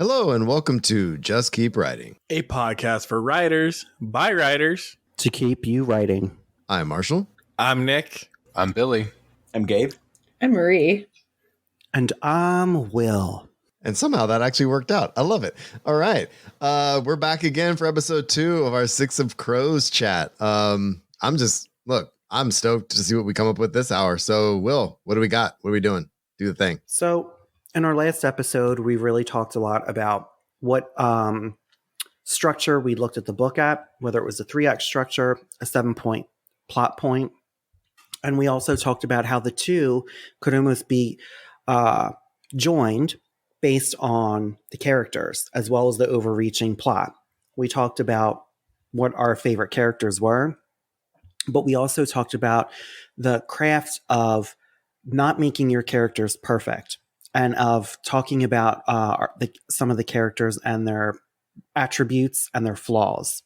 Hello and welcome to Just Keep Writing, a podcast for writers by writers to keep you writing. I'm Marshall. I'm Nick. I'm Billy. I'm Gabe. I'm Marie. And I'm Will. And somehow that actually worked out. I love it. All right. We're back again for episode 2 of our Six of Crows chat. I'm stoked to see what we come up with this hour. So, Will, what do we got? What are we doing? Do the thing. So, in our last episode, we really talked a lot about what structure we looked at the book at, whether it was a 3-act structure, a 7-point plot point. And we also talked about how the two could almost be joined based on the characters, as well as the overreaching plot. We talked about what our favorite characters were, but we also talked about the craft of not making your characters perfect, and of talking about some of the characters and their attributes and their flaws.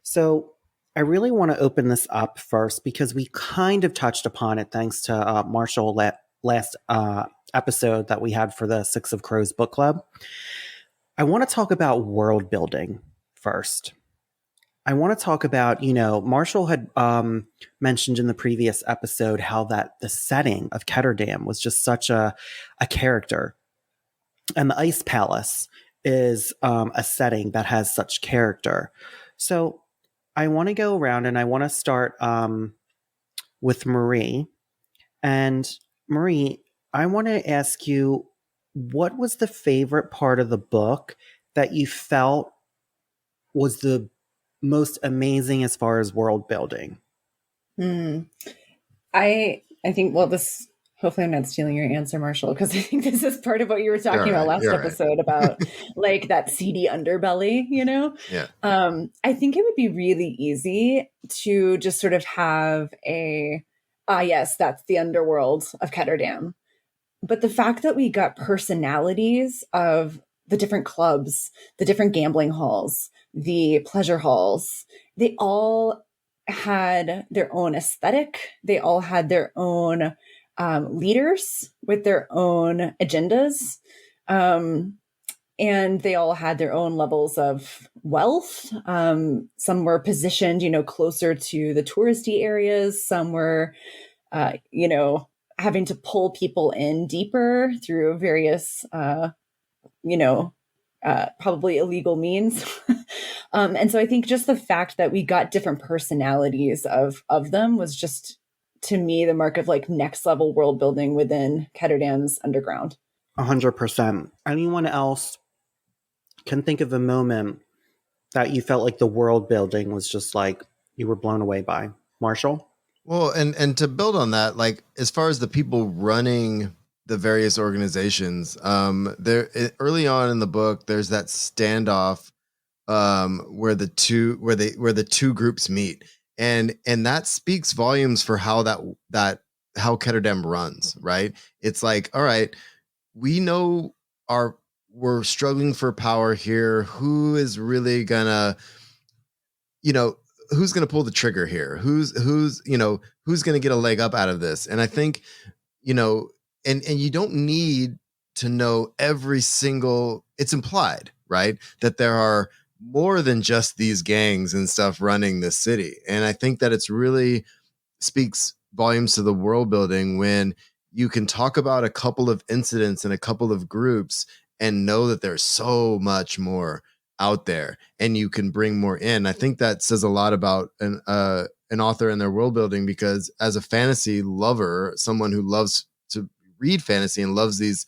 So I really want to open this up first because we kind of touched upon it thanks to Marshall last episode that we had for the Six of Crows book club. I want to talk about world building first. I want to talk about, Marshall had mentioned in the previous episode how that the setting of Ketterdam was just such a character. And the Ice Palace is a setting that has such character. So I want to go around and I want to start with Marie. And Marie, I want to ask you, what was the favorite part of the book that you felt was the most amazing as far as world building? I think, this, hopefully I'm not stealing your answer, Marshall, because I think this is part of what you were talking about last episode about like that seedy underbelly, Yeah. I think it would be really easy to just sort of have yes, that's the underworld of Ketterdam. But the fact that we got personalities of the different clubs, the different gambling halls, the pleasure halls, they all had their own aesthetic. They all had their own leaders with their own agendas. And they all had their own levels of wealth. Some were positioned, closer to the touristy areas. Some were, having to pull people in deeper through various, probably illegal means. And so I think just the fact that we got different personalities of them was just, to me, the mark of like next level world building within Ketterdam's underground. 100%. Anyone else can think of a moment that you felt like the world building was just like you were blown away by? Marshall? Well, and to build on that, like as far as the people running the various organizations, there early on in the book, there's that standoff where the two groups meet, and that speaks volumes for how how Ketterdam runs, right? It's like, all right, we know we're struggling for power here. Who is really gonna, who's going to pull the trigger here? Who's going to get a leg up out of this? And I think, and you don't need to know every single, it's implied, right? That there are more than just these gangs and stuff running this city. And I think that it's really speaks volumes to the world building when you can talk about a couple of incidents and a couple of groups and know that there's so much more out there and you can bring more in. I think that says a lot about an author and their world building, because as a fantasy lover, someone who loves to read fantasy and loves these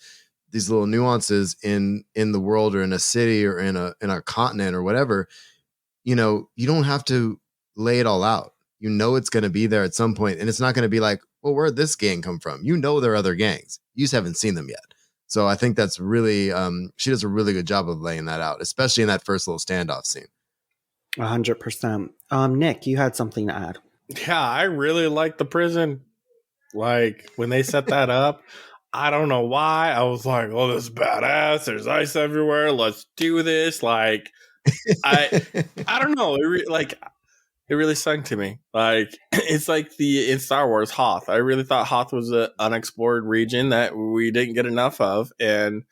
little nuances in the world or in a city or in a continent or whatever, you don't have to lay it all out. It's going to be there at some point, and it's not going to be like, well, where'd this gang come from? There are other gangs. You just haven't seen them yet. So I think that's really, she does a really good job of laying that out, especially in that first little standoff scene. 100%. Nick, you had something to add. Yeah, I really like the prison. Like when they set that up, I don't know why. I was like, oh, this is badass. There's ice everywhere. Let's do this. Like, I don't know. It really sung to me. Like, it's like in Star Wars, Hoth. I really thought Hoth was an unexplored region that we didn't get enough of. And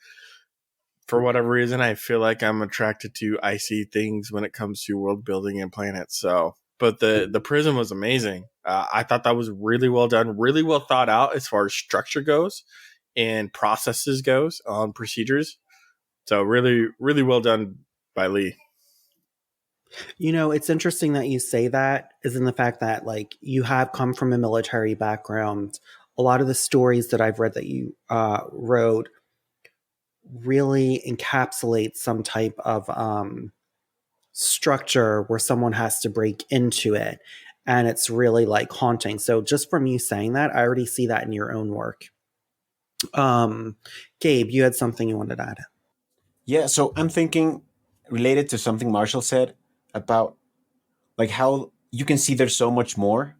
for whatever reason, I feel like I'm attracted to icy things when it comes to world building and planets. So, but the prison was amazing. I thought that was really well done, really well thought out as far as structure goes and processes goes on procedures. So really, really well done by Leigh. You know, it's interesting that you say that, is in the fact that, like, you have come from a military background. A lot of the stories that I've read that you wrote really encapsulate some type of structure where someone has to break into it. And it's really like haunting. So just from you saying that, I already see that in your own work. Gabe, you had something you wanted to add. Yeah, so I'm thinking related to something Marshall said about like how you can see there's so much more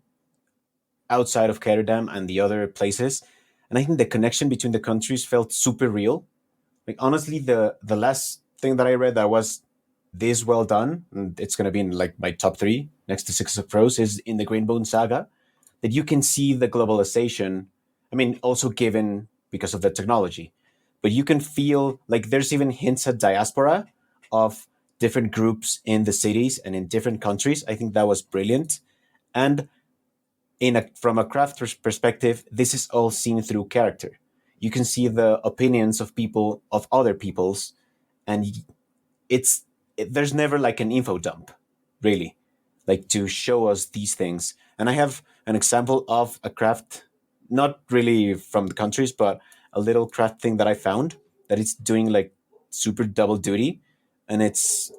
outside of Ketterdam and the other places. And I think the connection between the countries felt super real. Like honestly, the last thing that I read that was this well done, and it's gonna be in like my top 3 next to Six of Crows, is in the Greenbone Saga, that you can see the globalization. I mean, also given because of the technology, but you can feel like there's even hints at diaspora of different groups in the cities and in different countries. I think that was brilliant. And from a craft perspective, this is all seen through character. You can see the opinions of people, of other peoples, and there's never like an info dump, really, like to show us these things. And I have an example of a craft, not really from the countries, but a little craft thing that I found that it's doing like super double duty. And it's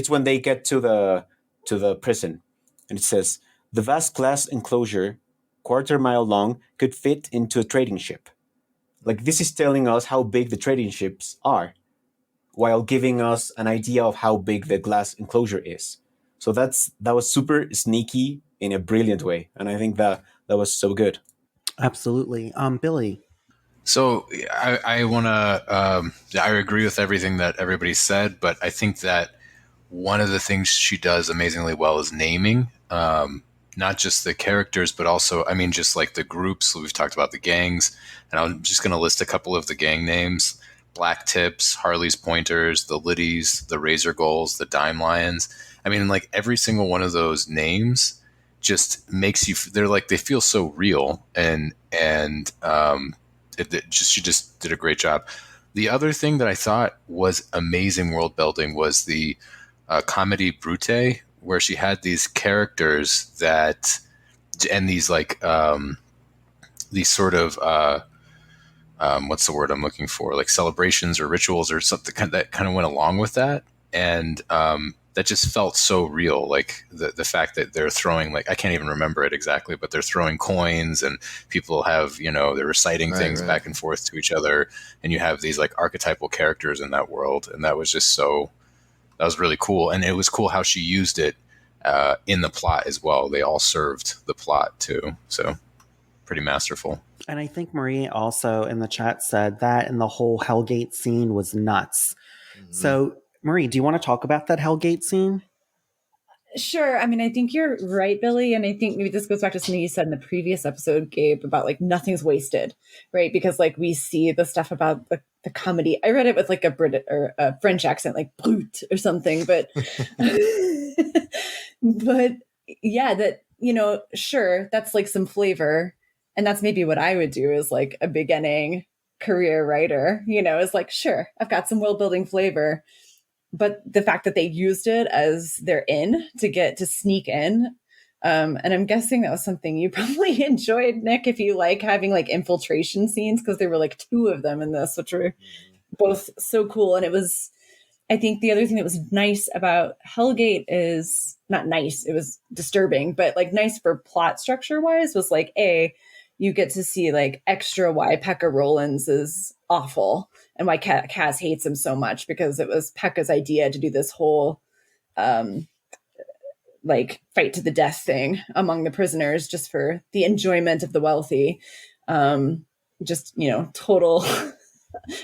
when they get to the prison, and it says the vast glass enclosure, quarter-mile long, could fit into a trading ship. Like this is telling us how big the trading ships are, while giving us an idea of how big the glass enclosure is. So that was super sneaky in a brilliant way, and I think that was so good. Absolutely. Billy. So I want to. I agree with everything that everybody said, but I think that one of the things she does amazingly well is naming. Not just the characters, but also, I mean, just like the groups. We've talked about the gangs, and I'm just going to list a couple of the gang names: Black Tips, Harley's Pointers, the Liddies, the Razor Goals, the Dime Lions. I mean, like every single one of those names just makes you. They're like they feel so real, and she just did a great job. The other thing that I thought was amazing world building was the Comedy Brute, where she had these characters and these like these sort of what's the word I'm looking for, like celebrations or rituals or something that kind of went along with that, and that just felt so real. Like the fact that they're throwing, like I can't even remember it exactly, but they're throwing coins and people have, they're reciting things back and forth to each other, and you have these like archetypal characters in that world, and that was just that was really cool. And it was cool how she used it in the plot as well. They all served the plot too. So pretty masterful. And I think Marie also in the chat said that, and the whole Hellgate scene was nuts. Mm-hmm. So Marie, do you want to talk about that Hellgate scene? Sure. I mean, I think you're right, Billy. And I think maybe this goes back to something you said in the previous episode, Gabe, about like nothing's wasted, right? Because like we see the stuff about the comedy. I read it with like a British or a French accent, like brute or something, but but yeah, that, sure, that's like some flavor. And that's maybe what I would do as like a beginning career writer, is like, sure, I've got some world building flavor. But the fact that they used it as their in to get to sneak in. And I'm guessing that was something you probably enjoyed, Nick, if you like having like infiltration scenes, because there were like 2 of them in this, which were both so cool. And it was, I think the other thing that was nice about Hellgate is not nice, it was disturbing, but like nice for plot structure wise was like, you get to see like extra why Pekka Rollins is awful and why Kaz hates him so much, because it was Pekka's idea to do this whole like fight to the death thing among the prisoners just for the enjoyment of the wealthy. Total.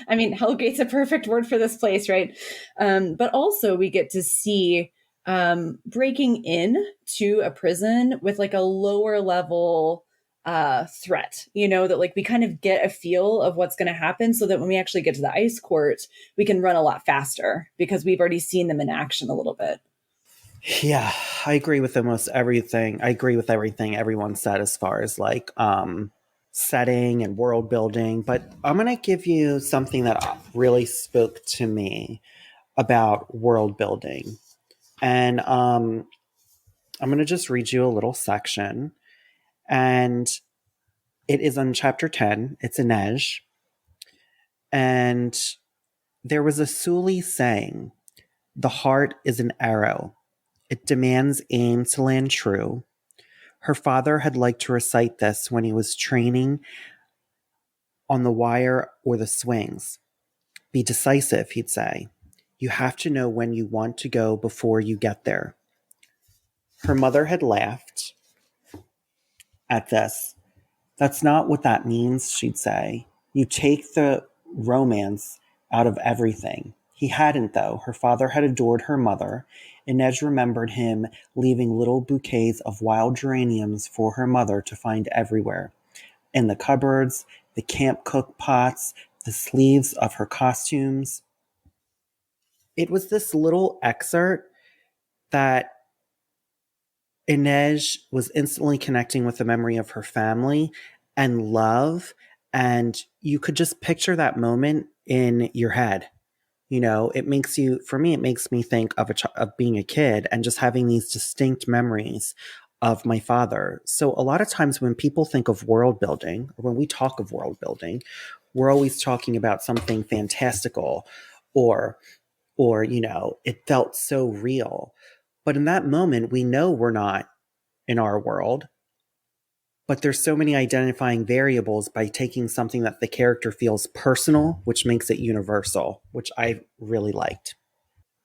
I mean, Hellgate's a perfect word for this place, right? But also we get to see breaking in to a prison with like a lower level threat, that like we kind of get a feel of what's going to happen so that when we actually get to the ice court, we can run a lot faster because we've already seen them in action a little bit. Yeah, I agree with almost everything. I agree with everything everyone said as far as like setting and world building. But I'm going to give you something that really spoke to me about world building. And I'm going to just read you a little section. And it is on chapter 10. It's Inej. And there was a Suli saying, "The heart is an arrow. It demands aim to land true." Her father had liked to recite this when he was training on the wire or the swings. "Be decisive," he'd say. "You have to know when you want to go before you get there." Her mother had laughed at this. "That's not what that means," she'd say. "You take the romance out of everything." He hadn't, though. Her father had adored her mother. Inej remembered him leaving little bouquets of wild geraniums for her mother to find everywhere. In the cupboards, the camp cook pots, the sleeves of her costumes. It was this little excerpt that Inej was instantly connecting with the memory of her family and love, and you could just picture that moment in your head. It makes you, for me, it makes me think of being a kid and just having these distinct memories of my father. So a lot of times when people think of world building, or when we talk of world building, we're always talking about something fantastical or it felt so real. But in that moment, we know we're not in our world. But there's so many identifying variables by taking something that the character feels personal, which makes it universal, which I really liked.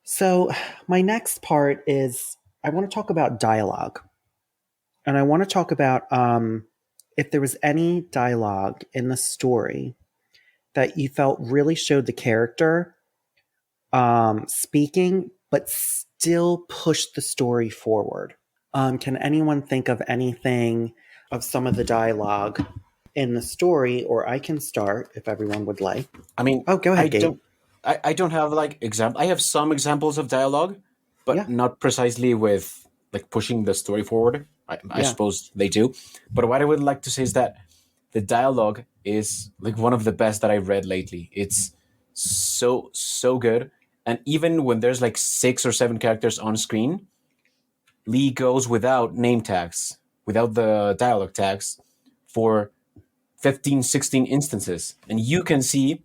So my next part is I want to talk about dialogue. And I want to talk about if there was any dialogue in the story that you felt really showed the character speaking, but still pushed the story forward. Can anyone think of anything of some of the dialogue in the story, or I can start if everyone would like. I mean, Go ahead, Gabe. I don't have like I have some examples of dialogue, but not precisely with like pushing the story forward. I suppose they do. But what I would like to say is that the dialogue is like one of the best that I've read lately. It's so good. And even when there's like 6 or 7 characters on screen, Leigh goes without name tags, without the dialogue tags for 15, 16 instances. And you can see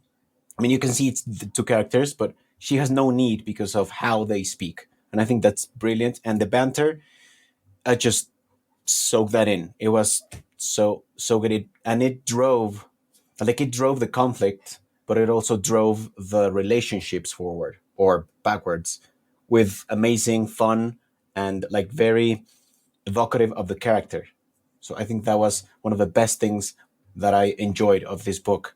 it's the 2 characters, but she has no need because of how they speak. And I think that's brilliant. And the banter, I just soaked that in. It was so good. It drove the conflict, but it also drove the relationships forward or backwards with amazing fun and like very evocative of the character. So I think that was one of the best things that I enjoyed of this book.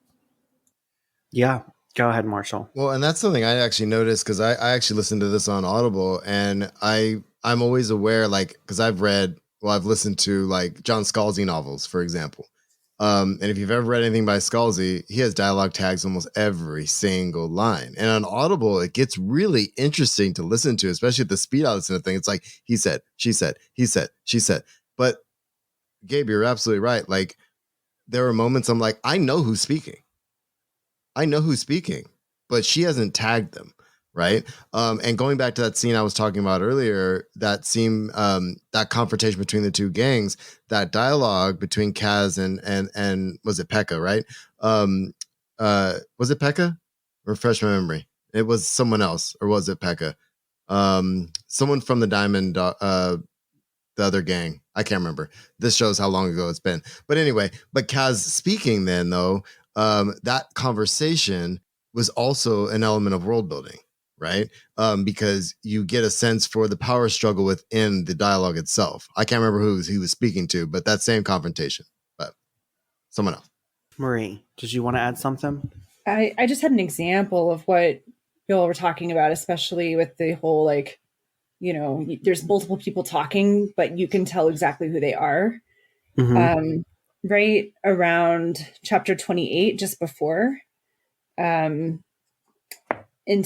Yeah, go ahead, Marshall. Well, and that's something I actually noticed because I actually listened to this on Audible, and I'm always aware, like, because I've listened to like John Scalzi novels, for example. And if you've ever read anything by Scalzi, he has dialogue tags almost every single line. And on Audible, it gets really interesting to listen to, especially at the speed I listen to thing. It's like, he said, she said, he said, she said. But Gabe, you're absolutely right. Like, there are moments I'm like, I know who's speaking, but she hasn't tagged them. Right. And going back to that scene I was talking about earlier, that scene, that confrontation between the 2 gangs, that dialogue between Kaz and was it Pekka, right? Was it Pekka? Refresh my memory. It was someone else, or was it Pekka? Someone from the Diamond, the other gang. I can't remember. This shows how long ago it's been. But anyway, Kaz speaking then, though, that conversation was also an element of world building. Right. Because you get a sense for the power struggle within the dialogue itself. I can't remember who he was speaking to, but that same confrontation, but someone else. Marie, did you want to add something? I just had an example of what y'all were talking about, especially with the whole, like, there's multiple people talking, but you can tell exactly who they are. Mm-hmm. right around chapter 28, just before, into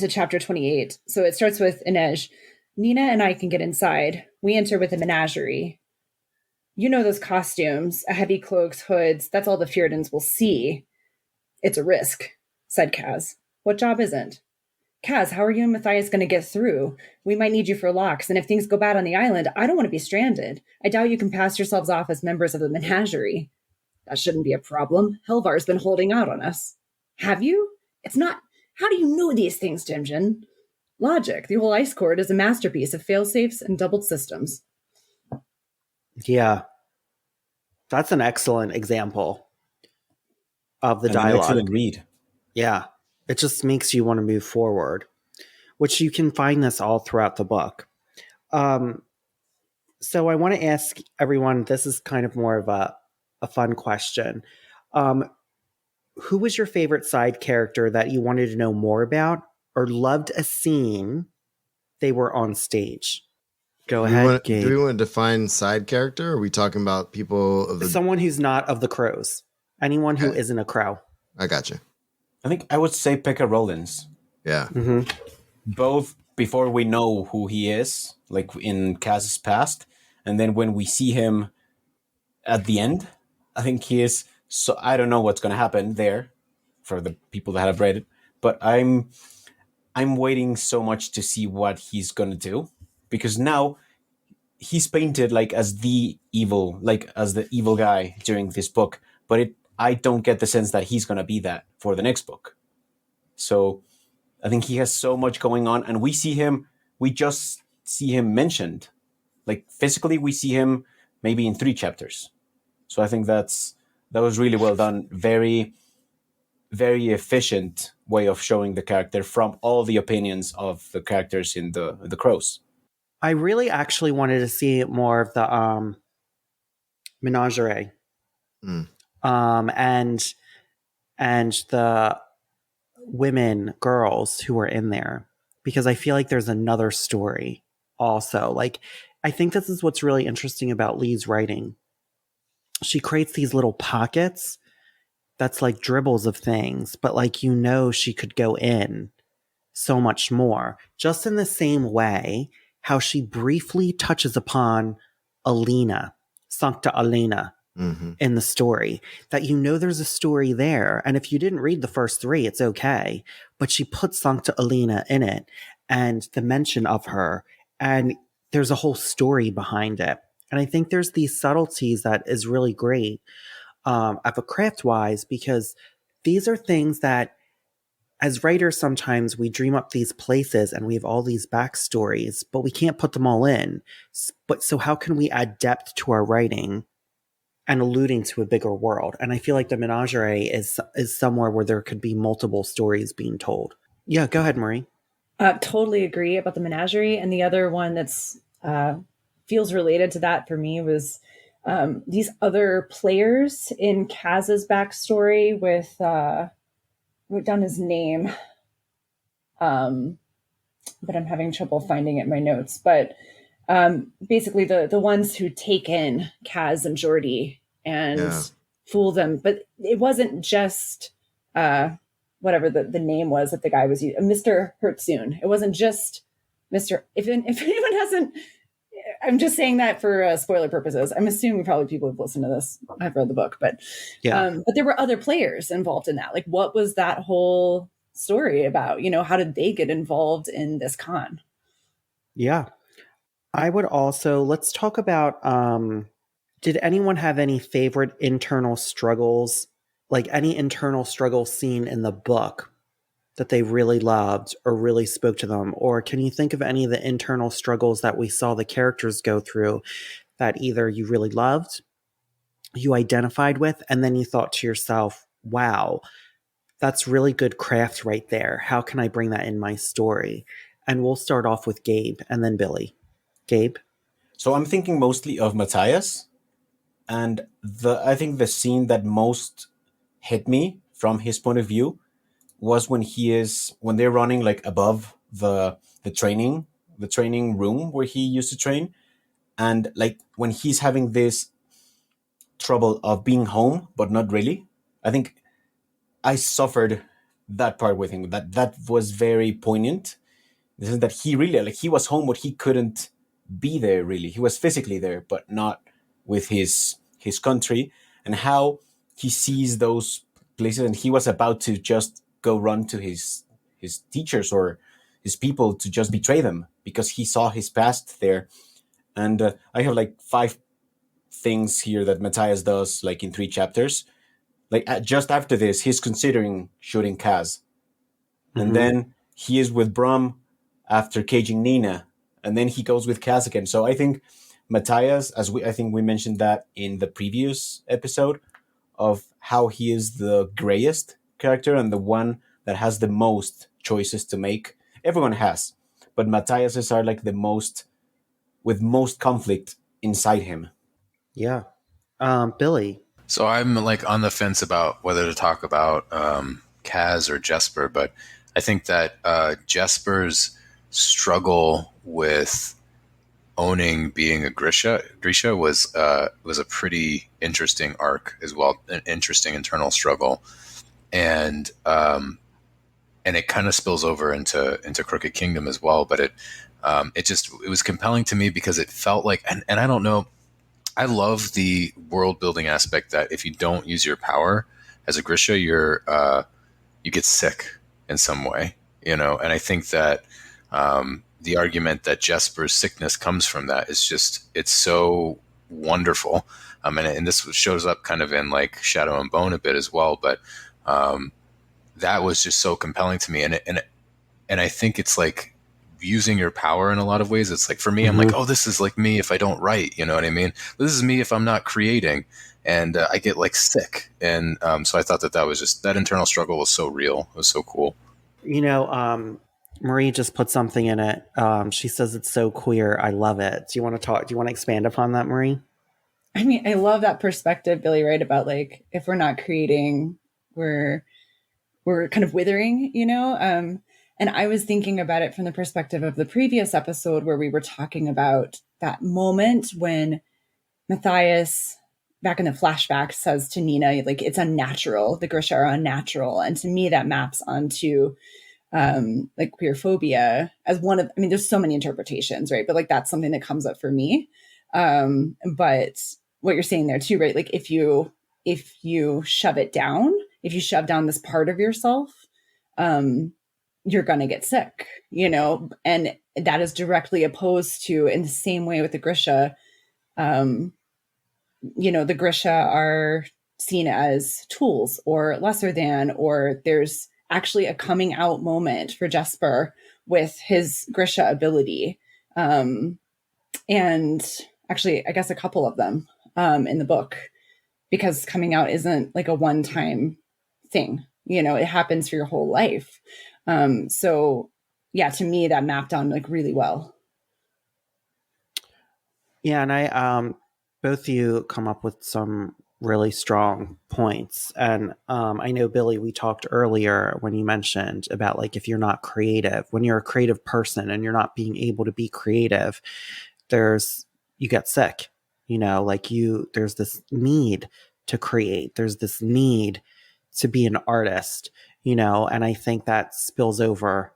chapter 28. So it starts with Inej. Nina and I can get inside. We enter with a menagerie. You know those costumes, heavy cloaks, hoods, that's all the Fjordans will see. It's a risk, said Kaz. What job isn't? Kaz, how are you and Matthias going to get through? We might need you for locks, and if things go bad on the island, I don't want to be stranded. I doubt you can pass yourselves off as members of the menagerie. That shouldn't be a problem. Helvar's been holding out on us. Have you? It's not... How do you know these things, Timjin? Logic. The whole ice court is a masterpiece of fail-safes and doubled systems. Yeah. That's an excellent example of the And an dialogue. excellent read. Yeah. It just makes you want to move forward, which you can find this all throughout the book. So I want to ask everyone, this is kind of more of a fun question. Who was your favorite side character that you wanted to know more about or loved a scene they were on stage? Go ahead, Gabe. Do we want to define side character? Or are we talking about people of the... Someone who's not of the crows. Anyone who isn't a crow. I got you. I think I would say Pekka Rollins. Yeah. Mm-hmm. Both before we know who he is, like in Kaz's past, and then when we see him at the end, I think he is... So I don't know what's going to happen there for the people that have read it, but I'm waiting so much to see what he's going to do, because now he's painted like as the evil guy during this book, but I don't get the sense that he's going to be that for the next book. So I think he has so much going on, and we just see him mentioned. Like physically, we see him maybe in 3 chapters. So I think that was really well done. Very, very efficient way of showing the character from all the opinions of the characters in the Crows. I really actually wanted to see more of the menagerie. And the girls who were in there, because I feel like there's another story also. Like, I think this is what's really interesting about Leigh's writing. She creates these little pockets that's like dribbles of things, but like, she could go in so much more, just in the same way how she briefly touches upon Alina, Sancta Alina, in the story, that there's a story there. And if you didn't read the first 3, it's okay. But she put Sancta Alina in it and the mention of her, and there's a whole story behind it. And I think there's these subtleties that is really great of a craft-wise, because these are things that as writers, sometimes we dream up these places and we have all these backstories, but we can't put them all in. But so how can we add depth to our writing and alluding to a bigger world? And I feel like the menagerie is somewhere where there could be multiple stories being told. Yeah, go ahead, Marie. Totally agree about the menagerie. And the other one that's feels related to that for me was these other players in Kaz's backstory with... wrote down his name, but I'm having trouble finding it in my notes. But basically the ones who take in Kaz and Jordy and fool them. But it wasn't just whatever the name was that the guy was using, Mr. Hertzun. It wasn't just Mr. If anyone hasn't, I'm just saying that for spoiler purposes. I'm assuming probably people who've listened to this have read the book, but there were other players involved in that. Like, what was that whole story about? How did they get involved in this con? Yeah. I would also, let's talk about, did anyone have any favorite internal struggles, like any internal struggle scene in the book that they really loved or really spoke to them? Or can you think of any of the internal struggles that we saw the characters go through that either you really loved, you identified with, and then you thought to yourself, wow, that's really good craft right there. How can I bring that in my story? And we'll start off with Gabe and then Billy. Gabe? So I'm thinking mostly of Matthias, and I think the scene that most hit me from his point of view was when they're running like above the training room where he used to train, and like when he's having this trouble of being home, but not really. I think I suffered that part with him. That was very poignant. This is that he really, like, he was home, but he couldn't be there really. He was physically there, but not with his country, and how he sees those places, and he was about to just go run to his teachers or his people to just betray them because he saw his past there. And I have like 5 things here that Matthias does, like in 3 chapters. Like just after this, he's considering shooting Kaz, and then he is with Brum after caging Nina, and then he goes with Kaz again. So I think Matthias, I think we mentioned that in the previous episode, of how he is the grayest character and the one that has the most choices to make. Everyone has, but Matthias's are like the most, with most conflict inside him. Yeah. Billy. So I'm like on the fence about whether to talk about Kaz or Jesper, but I think that Jesper's struggle with owning being a Grisha was a pretty interesting arc as well, an interesting internal struggle, and it kind of spills over into Crooked Kingdom as well. But it was compelling to me because it felt like, and I don't know, I love the world building aspect that if you don't use your power as a Grisha, you get sick in some way, and I think that the argument that Jesper's sickness comes from that is just, it's so wonderful. And this shows up kind of in like Shadow and Bone a bit as well, but that was just so compelling to me. And I think it's like using your power in a lot of ways. It's like, for me, I'm like, oh, this is like me if I don't write, you know what I mean? This is me if I'm not creating, and I get like sick. And so I thought that was just, that internal struggle was so real. It was so cool. Marie just put something in it. She says it's so queer. I love it. Do you want to expand upon that, Marie? I mean, I love that perspective, Billy, right? About like, if we're not creating, we're kind of withering, and I was thinking about it from the perspective of the previous episode where we were talking about that moment when Matthias, back in the flashback, says to Nina, like, it's unnatural. The Grisha are unnatural. And to me, that maps onto like queer phobia as one of, I mean, there's so many interpretations, right? But like, that's something that comes up for me. But what you're saying there too, right? Like if you shove it down, if you shove down this part of yourself, you're going to get sick, and that is directly opposed to, in the same way with the Grisha, the Grisha are seen as tools or lesser than, or there's actually a coming out moment for Jesper with his Grisha ability. And actually, I guess a couple of them in the book, because coming out isn't like a one-time thing, it happens for your whole life. So yeah, to me, that mapped on like really well. Yeah. And I, both of you come up with some really strong points. And I know, Billy, we talked earlier when you mentioned about like, if you're not creative, when you're a creative person and you're not being able to be creative, you get sick, there's this need to create, there's this need to be an artist, and I think that spills over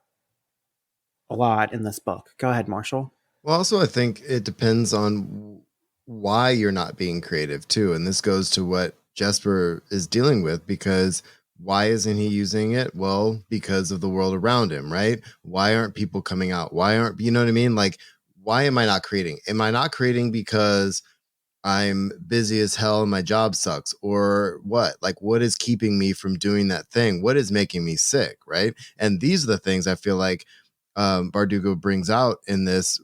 a lot in this book. Go ahead, Marshall. Well, also, I think it depends on why you're not being creative too. And this goes to what Jesper is dealing with, because why isn't he using it? Well, because of the world around him, right? Why aren't people coming out? Why aren't, you know what I mean? Like, why am I not creating? Am I not creating because I'm busy as hell and my job sucks, or what? Like, what is keeping me from doing that thing? What is making me sick, right? And these are the things I feel like Bardugo brings out in this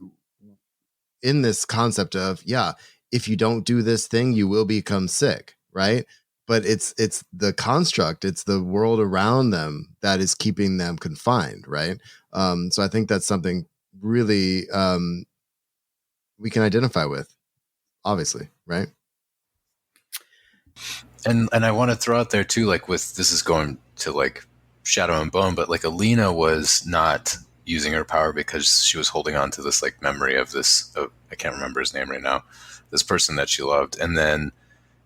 concept of, yeah, if you don't do this thing, you will become sick, right? But it's the construct, it's the world around them that is keeping them confined, right? So I think that's something really we can identify with, obviously, right? And I want to throw out there too, like, with, this is going to like Shadow and Bone, but like Alina was not using her power because she was holding on to this like memory of this, I can't remember his name right now, this person that she loved. And then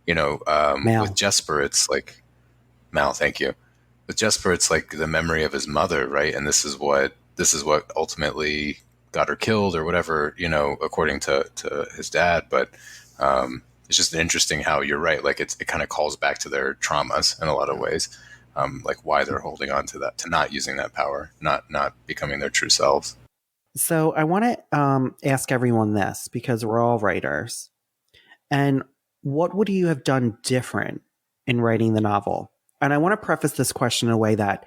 Mal. With Jesper, it's like Mal. Thank you. With Jesper, it's like the memory of his mother, right? And this is what ultimately got her killed, or whatever, according to his dad. But it's just interesting how you're right. Like it kind of calls back to their traumas in a lot of ways, like why they're holding on to that, to not using that power, not becoming their true selves. So I want to ask everyone this, because we're all writers. And what would you have done different in writing the novel? And I want to preface this question in a way that,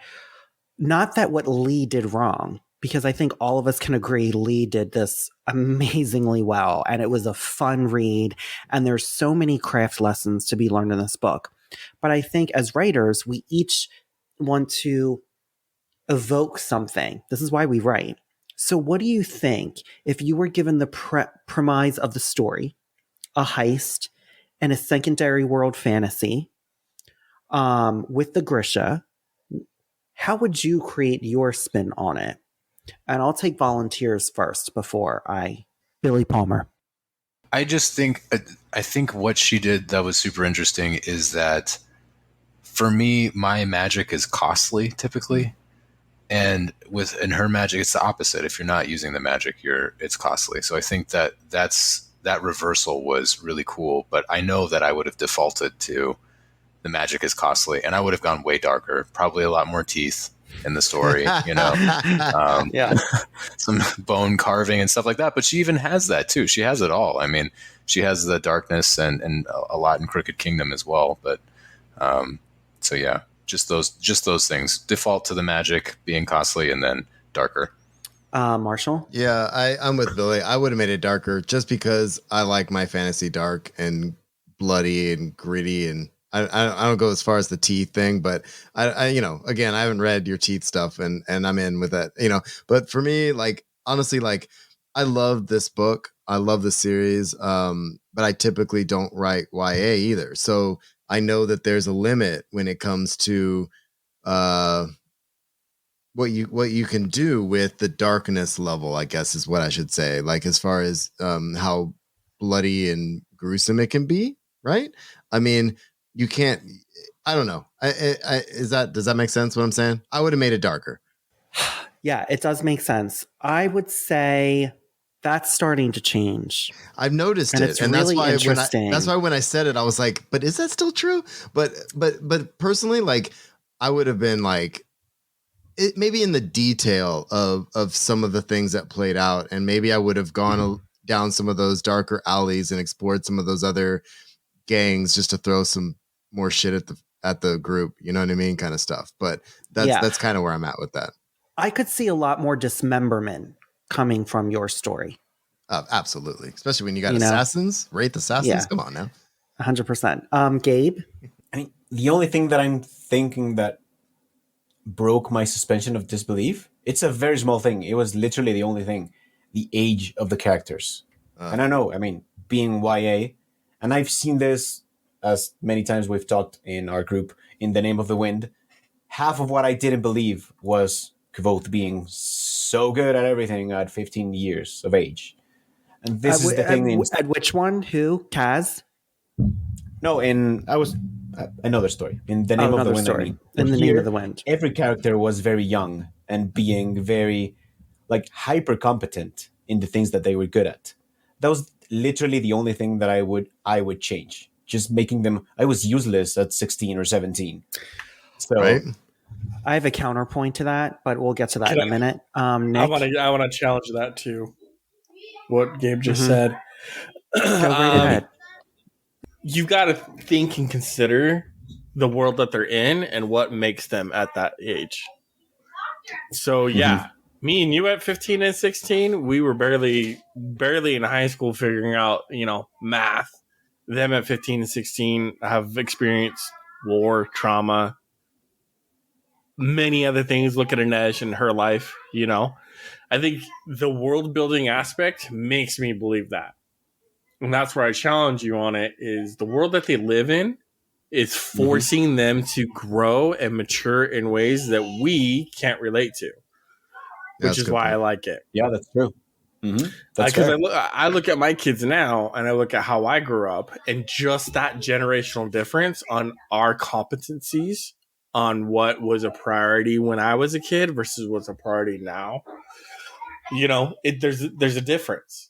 not that what Leigh did wrong, because I think all of us can agree Leigh did this amazingly well, and it was a fun read, and there's so many craft lessons to be learned in this book. But I think as writers, we each want to evoke something. This is why we write. So what do you think if you were given the premise of the story, a heist and a secondary world fantasy with the Grisha, how would you create your spin on it? And I'll take volunteers first before Billy Palmer. I think what she did that was super interesting is that, for me, my magic is costly typically. And in her magic, it's the opposite. If you're not using the magic, it's costly. So I think that reversal was really cool. But I know that I would have defaulted to the magic is costly, and I would have gone way darker, probably a lot more teeth in the story, Yeah, some bone carving and stuff like that. But she even has that too. She has it all. I mean, she has the darkness and a lot in Crooked Kingdom as well. But so yeah. Just those things. Default to the magic being costly, and then darker. Marshall? Yeah, I'm with Billy. I would have made it darker just because I like my fantasy dark and bloody and gritty, and I don't go as far as the teeth thing, but I again, I haven't read your teeth stuff, and I'm in with that, But for me, like, honestly, like, I love this book. I love the series, but I typically don't write YA either. So I know that there's a limit when it comes to what you can do with the darkness level, I guess is what I should say. Like, as far as how bloody and gruesome it can be, right? I mean, you can't. I don't know. Does that make sense? What I'm saying? I would have made it darker. Yeah, it does make sense. I would say that's starting to change. I've noticed and it, it's and really that's why interesting. that's why when I said it, I was like, "But is that still true?" But personally, like, I would have been like, maybe in the detail of some of the things that played out, and maybe I would have gone down some of those darker alleys and explored some of those other gangs just to throw some more shit at the group. You know what I mean, kind of stuff. But that's kind of where I'm at with that. I could see a lot more dismemberment coming from your story. Absolutely. Especially when you got assassins, Wraith assassins. Yeah. Come on now. 100%. Gabe? I mean, the only thing that I'm thinking that broke my suspension of disbelief, it's a very small thing. It was literally the only thing. The age of the characters. And I know, I mean, being YA, and I've seen this as many times we've talked in our group, In the Name of the Wind, half of what I didn't believe was Kvothe being so good at everything at 15 years of age. And this is the thing. At which one? Who? Kaz? No, I was another story. In the Name of the Wind. Story. I mean, In the Name of the Wind. Every character was very young and being very, like, hyper competent in the things that they were good at. That was literally the only thing that I would change. Just making them. I was useless at 16 or 17. So. Right. I have a counterpoint to that, but we'll get to that in a minute. Nick? I want to challenge that too. What Gabe just said. Go right ahead. You've got to think and consider the world that they're in and what makes them at that age. So me and you at 15 and 16, we were barely in high school figuring out, math. Them at 15 and 16 have experienced war, trauma, many other things. Look at Inej and her life, I think the world building aspect makes me believe that. And that's where I challenge you on it, is the world that they live in is forcing them to grow and mature in ways that we can't relate to, which is why I like it. Yeah, that's true. That's Because fair. I look at my kids now and I look at how I grew up, and just that generational difference on our competencies on what was a priority when I was a kid versus what's a priority now. There's a difference.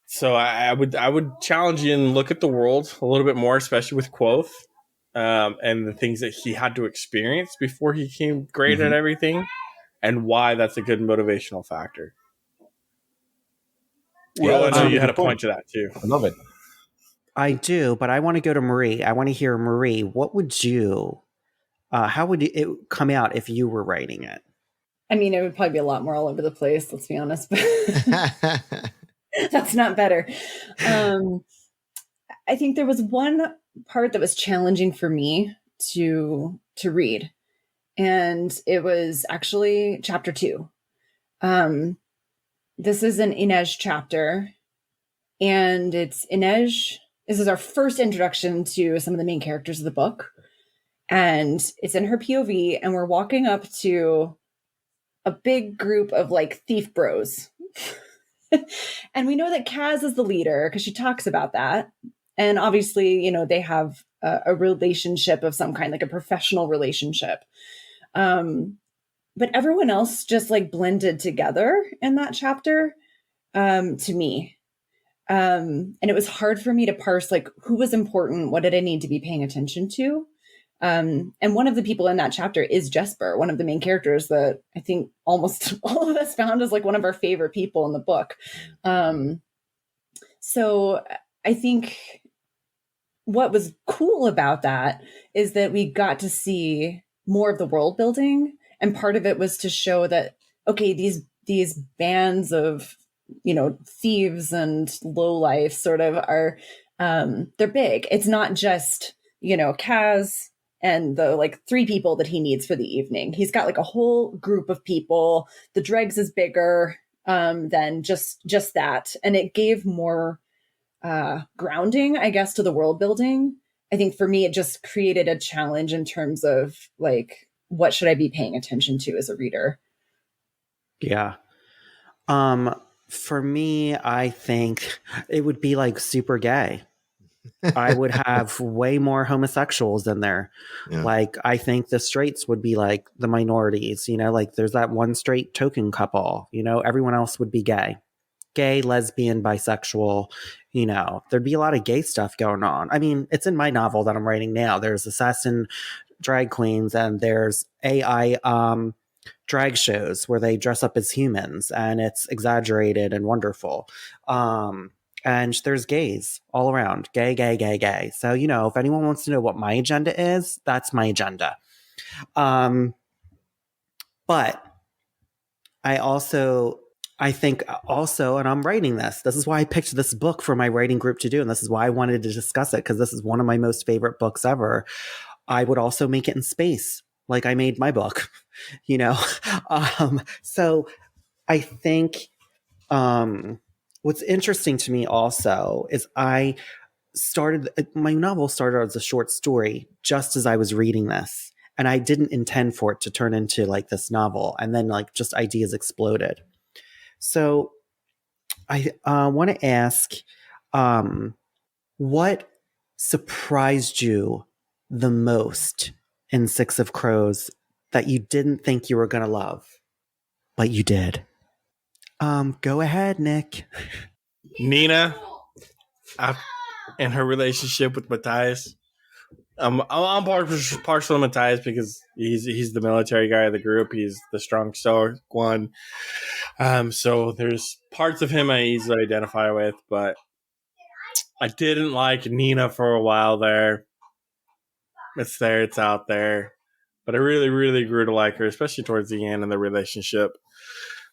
So I would challenge you and look at the world a little bit more, especially with Quoth, and the things that he had to experience before he became great at everything, and why that's a good motivational factor. Well, I know you had a point to that too. I love it. I do, but I want to go to Marie. I want to hear, Marie, what would you, how would it come out if you were writing it? I mean, it would probably be a lot more all over the place, let's be honest, but that's not better. I think there was one part that was challenging for me to read, and it was actually chapter 2. This is an Inej chapter, and it's Inej. This is our first introduction to some of the main characters of the book, and it's in her POV, and we're walking up to a big group of like thief bros. And we know that Kaz is the leader because she talks about that. And obviously, they have a relationship of some kind, like a professional relationship. But everyone else just like blended together in that chapter to me. And it was hard for me to parse like who was important, what did I need to be paying attention to? And one of the people in that chapter is Jesper, one of the main characters that I think almost all of us found as like one of our favorite people in the book. So I think what was cool about that is that we got to see more of the world building. And part of it was to show that, okay, these bands of, thieves and lowlife sort of are, they're big. It's not just, Kaz and the like 3 people that he needs for the evening. He's got like a whole group of people. The dregs is bigger than just that. And it gave more grounding, I guess, to the world building. I think for me, it just created a challenge in terms of like, what should I be paying attention to as a reader? Yeah. For me, I think it would be like super gay. I would have way more homosexuals in there. Yeah. Like, I think the straights would be like the minorities, like there's that one straight token couple, everyone else would be gay, lesbian, bisexual, there'd be a lot of gay stuff going on. I mean, it's in my novel that I'm writing now. There's assassin drag queens and there's AI, drag shows where they dress up as humans and it's exaggerated and wonderful. And there's gays all around. Gay. So, if anyone wants to know what my agenda is, that's my agenda. But I think also, and I'm writing this is why I picked this book for my writing group to do. And this is why I wanted to discuss it, because this is one of my most favorite books ever. I would also make it in space, like I made my book, So I think, what's interesting to me also is my novel started as a short story just as I was reading this. And I didn't intend for it to turn into like this novel. And then like just ideas exploded. So I want to ask, what surprised you the most in Six of Crows that you didn't think you were going to love, but you did? Go ahead, Nick. Nina, and her relationship with Matthias. I'm partial to Matthias because he's the military guy of the group. He's the strong, stoic one. So there's parts of him I easily identify with, but I didn't like Nina for a while there. It's there, it's out there. But I really, really grew to like her, especially towards the end of the relationship.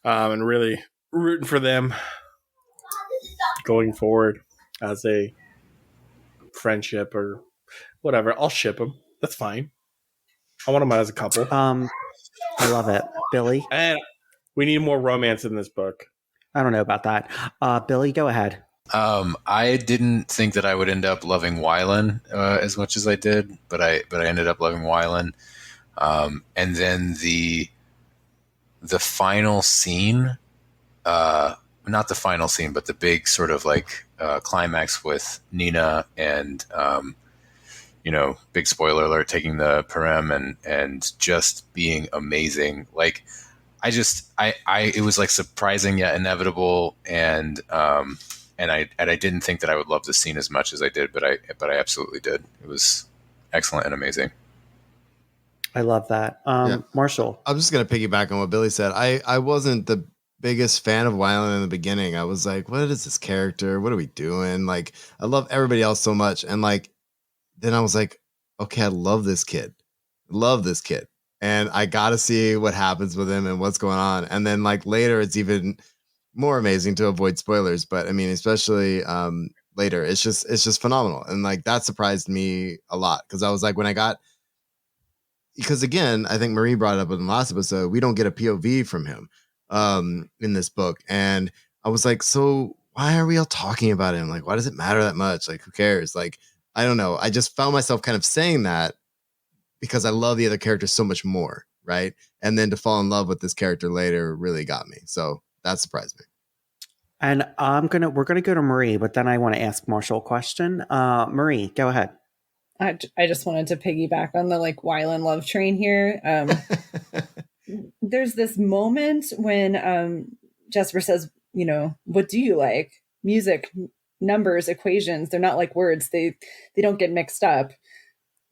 And really rooting for them going forward as a friendship or whatever. I'll ship them. That's fine. I want them as a couple. I love it. Billy? And we need more romance in this book. I don't know about that. Billy, go ahead. I didn't think that I would end up loving Wylan as much as I did, but I ended up loving Wylan. And then the final scene not the final scene, but the big sort of like climax with Nina and big spoiler alert, taking the Parem and just being amazing. Like it was like surprising yet inevitable, and I didn't think that I would love the scene as much as I did, but I absolutely did. It was excellent and amazing. I love that. Marshall. I'm just gonna piggyback on what Billy said. I wasn't the biggest fan of Wyland in the beginning. I was like, what is this character? What are we doing? Like, I love everybody else so much, and like, then I was like, okay, I love this kid. And I got to see what happens with him and what's going on. And then like later, it's even more amazing, to avoid spoilers. But I mean, especially later, it's just phenomenal. And like, that surprised me a lot. Cause I was like, because again, I think Marie brought it up in the last episode, we don't get a POV from him in this book. And I was like, so why are we all talking about him? Like, why does it matter that much? Like, who cares? Like, I don't know. I just found myself kind of saying that because I love the other characters so much more, right? And then to fall in love with this character later really got me. So that surprised me. And we're gonna go to Marie, but then I want to ask Marshall a question. Marie, go ahead. I just wanted to piggyback on the like Wyland love train here. There's this moment when Jesper says, what do you like? Music, numbers, equations. They're not like words. They don't get mixed up.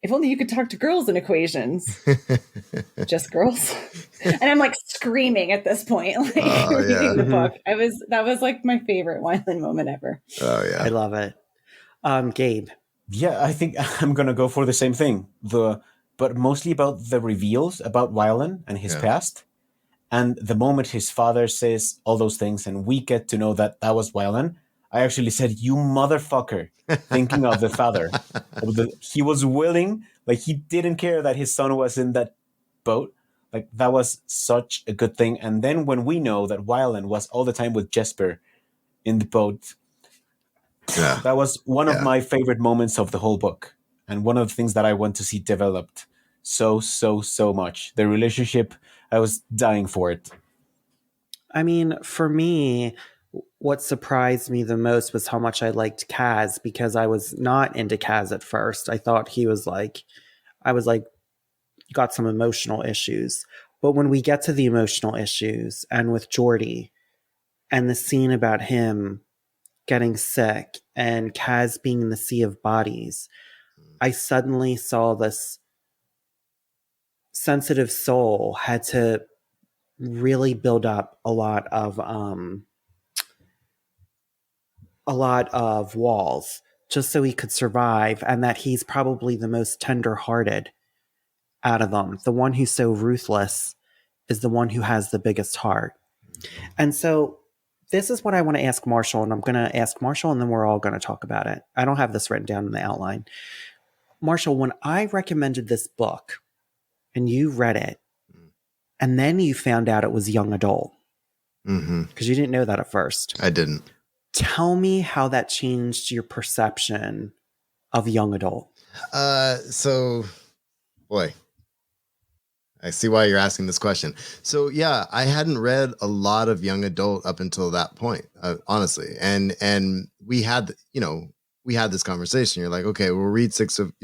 If only you could talk to girls in equations. Just girls. And I'm like screaming at this point, like reading the book. That was like my favorite Wyland moment ever. Oh yeah. I love it. Gabe. Yeah, I think I'm gonna go for the same thing. But mostly about the reveals about Wyland and his past. And the moment his father says all those things and we get to know that was Wyland, I actually said, you motherfucker, thinking of the father. He was willing, like he didn't care that his son was in that boat. Like that was such a good thing. And then when we know that Wyland was all the time with Jesper in the boat, that was one of my favorite moments of the whole book. And one of the things that I want to see developed so much. The relationship, I was dying for it. I mean, for me, what surprised me the most was how much I liked Kaz, because I was not into Kaz at first. I thought he was got some emotional issues. But when we get to the emotional issues and with Geordi and the scene about him getting sick and Kaz being in the sea of bodies, I suddenly saw this sensitive soul had to really build up a lot of walls just so he could survive, and that he's probably the most tender-hearted out of them. The one who's so ruthless is the one who has the biggest heart. And so this is what I want to ask Marshall, and I'm going to ask Marshall, and then we're all going to talk about it. I don't have this written down in the outline. Marshall, when I recommended this book and you read it, and then you found out it was young adult, because you didn't know that at first. I didn't. Tell me how that changed your perception of young adult. So, boy, I see why you're asking this question. So, yeah, I hadn't read a lot of young adult up until that point, honestly. And we had, we had this conversation. You're like, okay, we'll read Six of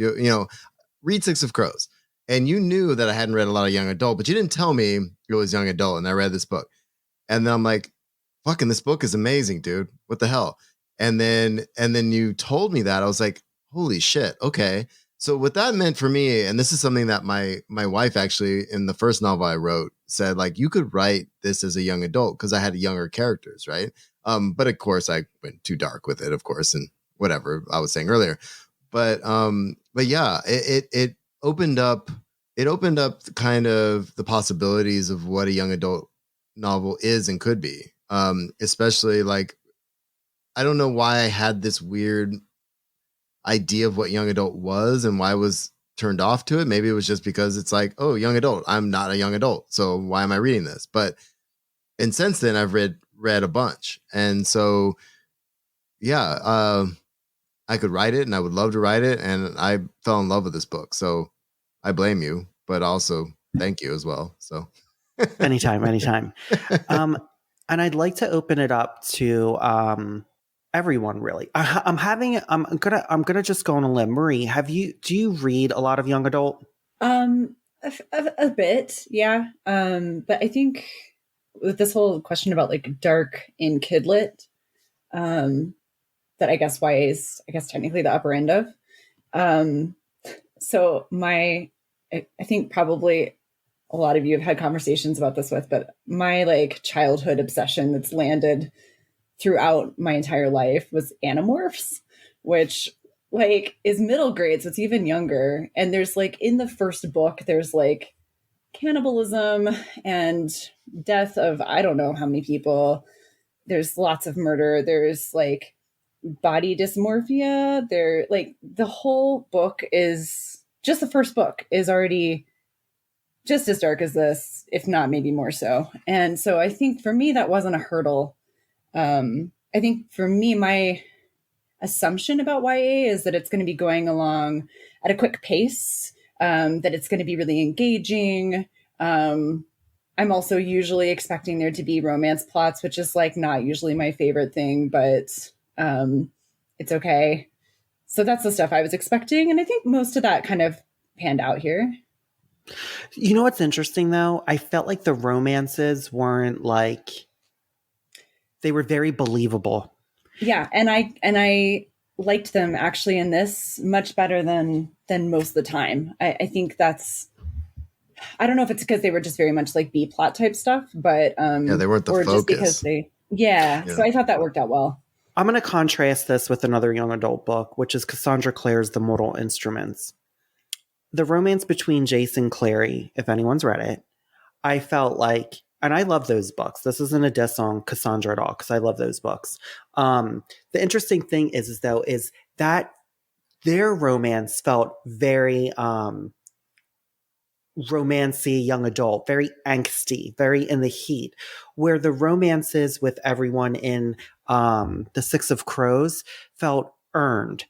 Crows. And you knew that I hadn't read a lot of young adult, but you didn't tell me it was young adult. And I read this book. And then I'm like, fucking, this book is amazing, dude. What the hell? And then you told me that. I was like, holy shit. Okay. So what that meant for me, and this is something that my wife actually in the first novel I wrote said, like, you could write this as a young adult because I had younger characters, right? But of course I went too dark with it, of course, and whatever I was saying earlier. But yeah, it opened up kind of the possibilities of what a young adult novel is and could be. Especially like, I don't know why I had this weird idea of what young adult was and why I was turned off to it. Maybe it was just because it's like, oh, young adult, I'm not a young adult, so why am I reading this? And since then I've read a bunch. And so, yeah, I could write it and I would love to write it. And I fell in love with this book. So I blame you, but also thank you as well. So anytime. And I'd like to open it up to everyone. Really, I'm gonna just go on a limb. Marie, do you read a lot of young adult? A bit, yeah. But I think with this whole question about like dark in kidlit, that I guess YA is, I guess, technically the upper end of. So I think probably a lot of you have had conversations about this with, but my like childhood obsession that's landed throughout my entire life was Animorphs, which like is middle grade, so it's even younger. And there's like in the first book, there's like cannibalism and death of I don't know how many people. There's lots of murder. There's like body dysmorphia. There, like the whole book is just the first book is already just as dark as this, if not maybe more so. And so I think for me that wasn't a hurdle. I think for me, my assumption about YA is that it's going to be going along at a quick pace, that it's going to be really engaging. I'm also usually expecting there to be romance plots, which is like not usually my favorite thing, but it's okay. So that's the stuff I was expecting. And I think most of that kind of panned out here. You know what's interesting though? I felt like the romances weren't like, they were very believable. Yeah. And I liked them actually in this much better than most of the time. I think that's, I don't know if it's because they were just very much like B plot type stuff, but yeah, they weren't the focus. Just because yeah. So I thought that worked out well. I'm going to contrast this with another young adult book, which is Cassandra Clare's The Mortal Instruments. The romance between Jace and Clary, if anyone's read it, I felt like, and I love those books. This isn't a diss on Cassandra at all, because I love those books. The interesting thing is that their romance felt very romancy, young adult, very angsty, very in the heat, where the romances with everyone in The Six of Crows felt earned,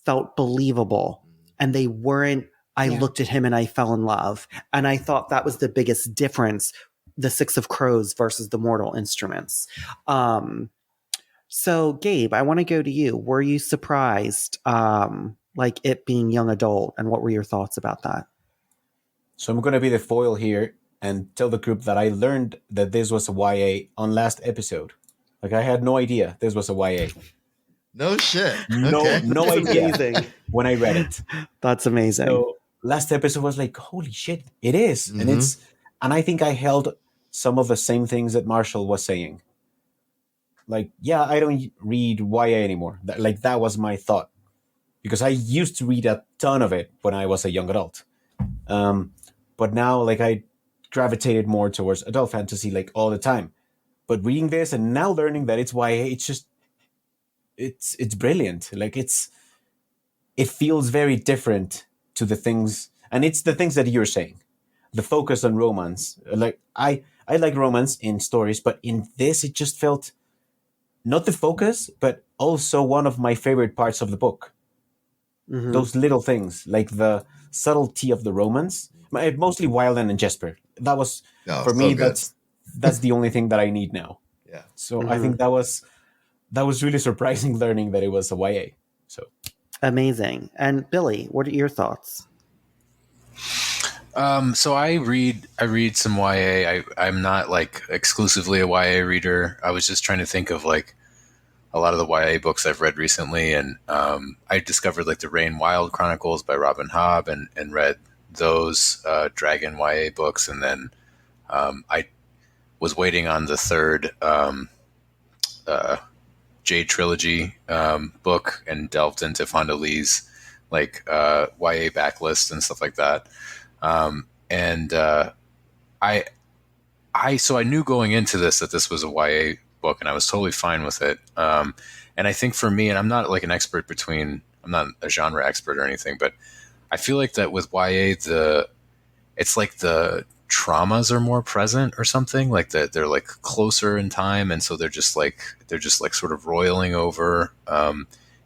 felt believable, and they weren't, I looked at him and I fell in love. And I thought that was the biggest difference, The Six of Crows versus The Mortal Instruments. So Gabe, I want to go to you. Were you surprised, like it being young adult, and what were your thoughts about that? So I'm going to be the foil here and tell the group that I learned that this was a YA on last episode. Like I had no idea this was a YA. No shit. No idea amazing. When I read it. That's amazing. So last episode was like, holy shit, it is. Mm-hmm. And I think I held some of the same things that Marshall was saying. Like, yeah, I don't read YA anymore. That was my thought. Because I used to read a ton of it when I was a young adult. But now, like, I gravitated more towards adult fantasy, like, all the time. But reading this and now learning that it's YA, it's just, it's brilliant. Like, it feels very different to the things, and it's the things that you're saying. The focus on romance. Like, I like romance in stories, but in this, it just felt not the focus, but also one of my favorite parts of the book. Mm-hmm. Those little things, like the subtlety of the romance. Mostly Wilden and Jesper. That was, for me, that's the only thing that I need now. Yeah. So I think that was really surprising learning that it was a YA. So amazing. And Billy, what are your thoughts? So I read some YA. I'm not like exclusively a YA reader. I was just trying to think of like a lot of the YA books I've read recently, and I discovered like the Rain Wild Chronicles by Robin Hobb and read those Dragon YA books, and then I was waiting on the third Jade Trilogy book and delved into Fonda Lee's like YA backlist and stuff like that. So I knew going into this that this was a YA book, and I was totally fine with it. And I think for me, and I'm not like an expert I'm not a genre expert or anything, but I feel like that with YA, it's like the traumas are more present or something, like that they're like closer in time. And so they're just like sort of roiling over.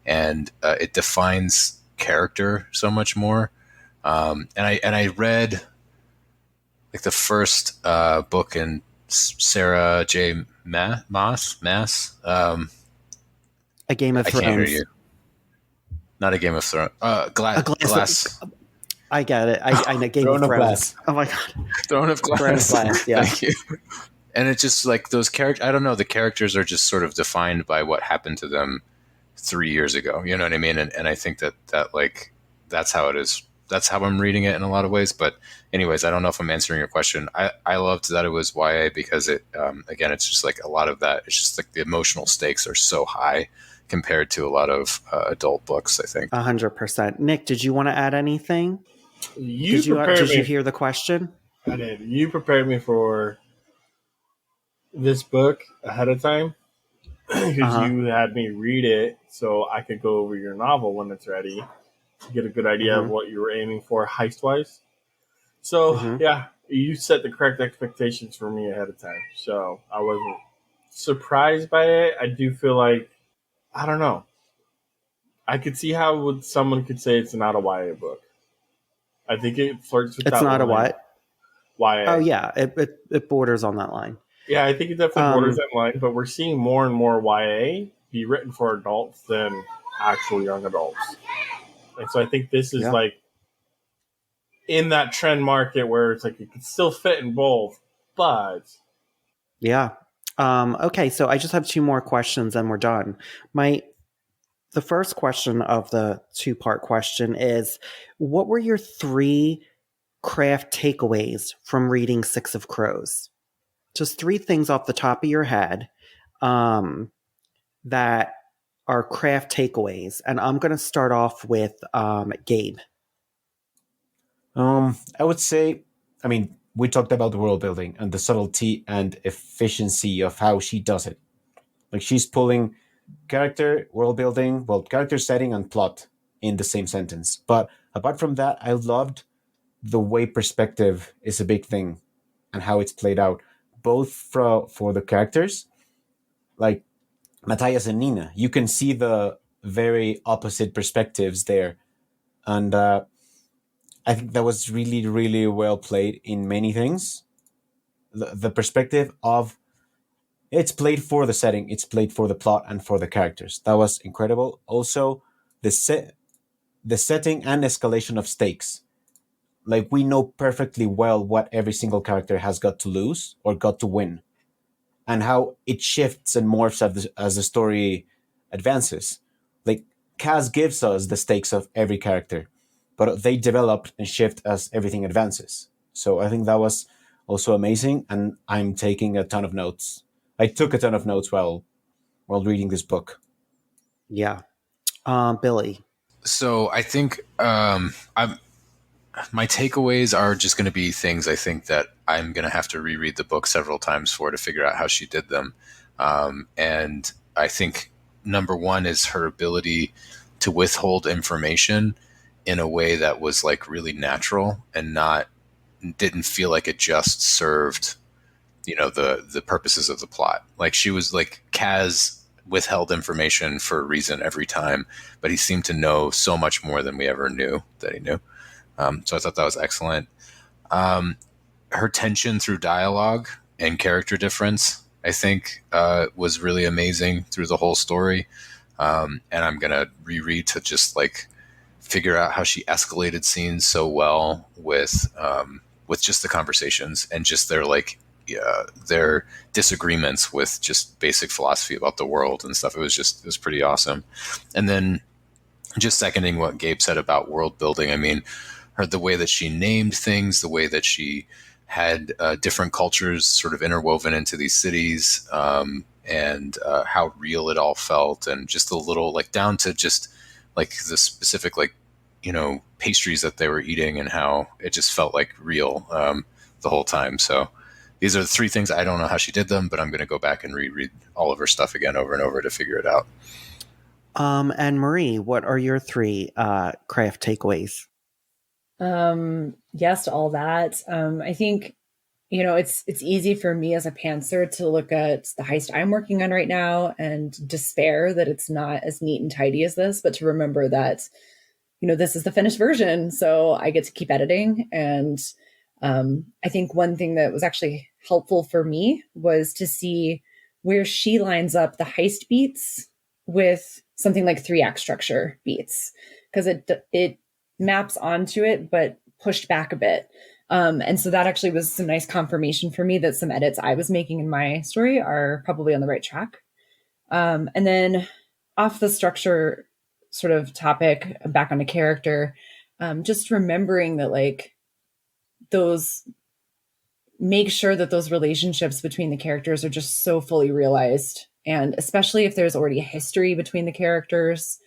And it defines character so much more. And I read like the first book in Sarah J. Maas. A Game of I Thrones. can't hear you. Not a Game of Thrones. Glass. I get it. I know Game of Throne of Thrones. Glass. Oh my god. Throne of Glass. Throne of Glass, yeah. Thank you. And it's just like those characters. I don't know. The characters are just sort of defined by what happened to them 3 years ago. You know what I mean? And I think that like that's how it is. That's how I'm reading it in a lot of ways. But anyways, I don't know if I'm answering your question. I loved that it was YA because it again, it's just like a lot of that. It's just like the emotional stakes are so high compared to a lot of adult books, I think. 100%. Nick, did you want to add anything? Did you hear the question? I did. You prepared me for this book ahead of time because you had me read it so I could go over your novel when it's ready to get a good idea of what you were aiming for heist-wise. So, yeah, you set the correct expectations for me ahead of time. So I wasn't surprised by it. I do feel like, I don't know. I could see how someone could say it's not a YA book. I think it flirts with it's that. It's not a what? YA. Oh, yeah. It borders on that line. Yeah, I think it definitely borders that line, but we're seeing more and more YA be written for adults than actual young adults. And so I think this is like in that trend market where it's like it could still fit in both, but... Yeah. Okay, so I just have 2 more questions and we're done. The first question of the 2-part question is, what were your 3 craft takeaways from reading Six of Crows? Just 3 things off the top of your head that are craft takeaways. And I'm going to start off with Gabe. I would say, I mean, we talked about the world building and the subtlety and efficiency of how she does it. Like she's pulling character, world building, character setting and plot in the same sentence. But apart from that, I loved the way perspective is a big thing and how it's played out, both for the characters, like Matthias and Nina. You can see the very opposite perspectives there. And I think that was really, really well played in many things. The perspective of it's played for the setting, it's played for the plot and for the characters. That was incredible. Also, the setting and escalation of stakes. Like we know perfectly well what every single character has got to lose or got to win, and how it shifts and morphs as the story advances. Like Kaz gives us the stakes of every character, but they develop and shift as everything advances. So I think that was also amazing, and I'm taking a ton of notes. I took a ton of notes while reading this book. Yeah. Billy. So I think my takeaways are just going to be things I think that I'm going to have to reread the book several times to figure out how she did them. And I think number 1 is her ability to withhold information in a way that was like really natural and didn't feel like it just served, the purposes of the plot. Like she was like Kaz withheld information for a reason every time, but he seemed to know so much more than we ever knew that he knew. So I thought that was excellent. Her tension through dialogue and character difference, I think, was really amazing through the whole story. And I'm going to reread to just like figure out how she escalated scenes so well with just the conversations and just their disagreements with just basic philosophy about the world and stuff. It was pretty awesome. And then just seconding what Gabe said about world building. I mean, the way that she named things, the way that she had different cultures sort of interwoven into these cities, and how real it all felt, and just a little like down to just like the specific pastries that they were eating and how it just felt like real the whole time. So these are the 3 things. I don't know how she did them, but I'm going to go back and reread all of her stuff again over and over to figure it out. And Marie, what are your 3 craft takeaways? Yes to all that. I think, it's easy for me as a pantser to look at the heist I'm working on right now and despair that it's not as neat and tidy as this, but to remember that, this is the finished version. So I get to keep editing and I think one thing that was actually helpful for me was to see where she lines up the heist beats with something like 3-act structure beats, because it maps onto it, but pushed back a bit. And so that actually was some nice confirmation for me that some edits I was making in my story are probably on the right track. And then off the structure sort of topic, back onto character, just remembering that like make sure that those relationships between the characters are just so fully realized. And especially if there's already a history between the characters,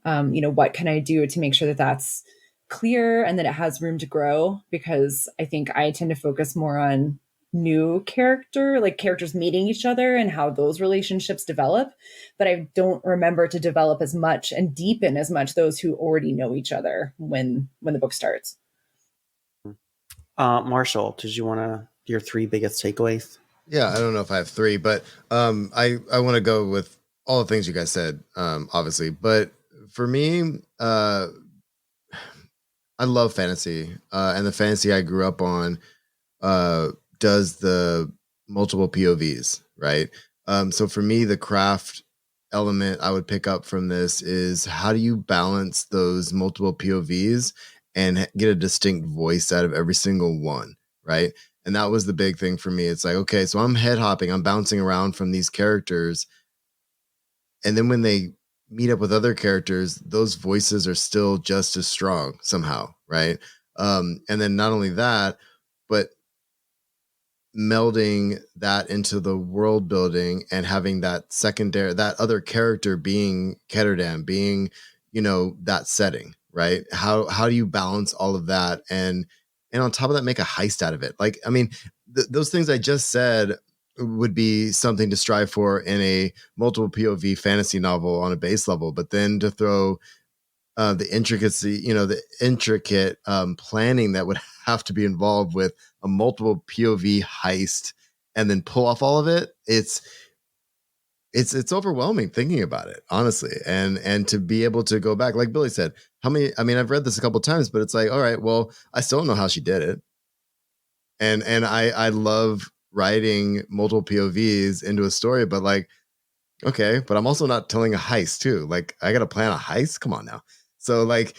what can I do to make sure that that's clear and that it has room to grow? Because I think I tend to focus more on new characters meeting each other and how those relationships develop. But I don't remember to develop as much and deepen as much those who already know each other when the book starts. Marshall, did you want to your 3 biggest takeaways? Yeah, I don't know if I have 3, but I want to go with all the things you guys said, obviously. But for me, I love fantasy, and the fantasy I grew up on does the multiple POVs, right? So for me, the craft element I would pick up from this is how do you balance those multiple POVs and get a distinct voice out of every single one, right? And that was the big thing for me. It's like, okay, so I'm head hopping, I'm bouncing around from these characters. And then when they meet up with other characters, those voices are still just as strong somehow, right? And then not only that, but melding that into the world building and having that other character being Ketterdam, being, that setting, right? How do you balance all of that and on top of that make a heist out of it? Like, I mean, those things I just said would be something to strive for in a multiple POV fantasy novel on a base level, but then to throw the intricacy, the intricate planning that would have to be involved with a multiple POV heist and then pull off all of it. It's overwhelming thinking about it, honestly. And to be able to go back, like Billy said, I've read this a couple of times, but it's like, all right, well, I still don't know how she did it. And I love writing multiple POVs into a story, but like, okay, but I'm also not telling a heist too. Like, I got to plan a heist. Come on now. So like,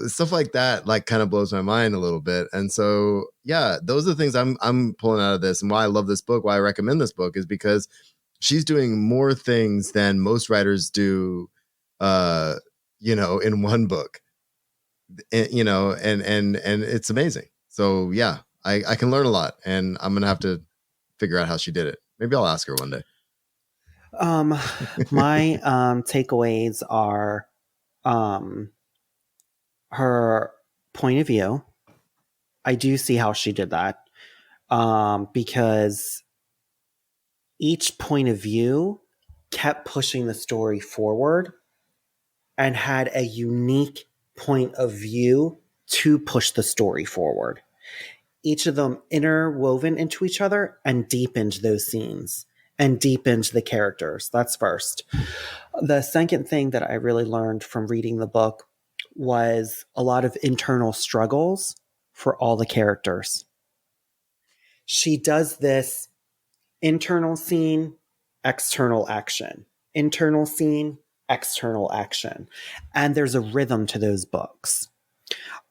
stuff like that, like kind of blows my mind a little bit. And so, yeah, those are the things I'm pulling out of this, and why I love this book, why I recommend this book is because she's doing more things than most writers do, in one book, and it's amazing. So yeah, I can learn a lot, and I'm going to have to figure out how she did it. Maybe I'll ask her one day. My takeaways are her point of view. I do see how she did that because each point of view kept pushing the story forward and had a unique point of view to push the story forward. Each of them interwoven into each other and deepened those scenes and deepened the characters. That's first. The second thing that I really learned from reading the book was a lot of internal struggles for all the characters. She does this internal scene, external action, internal scene, external action. And there's a rhythm to those books.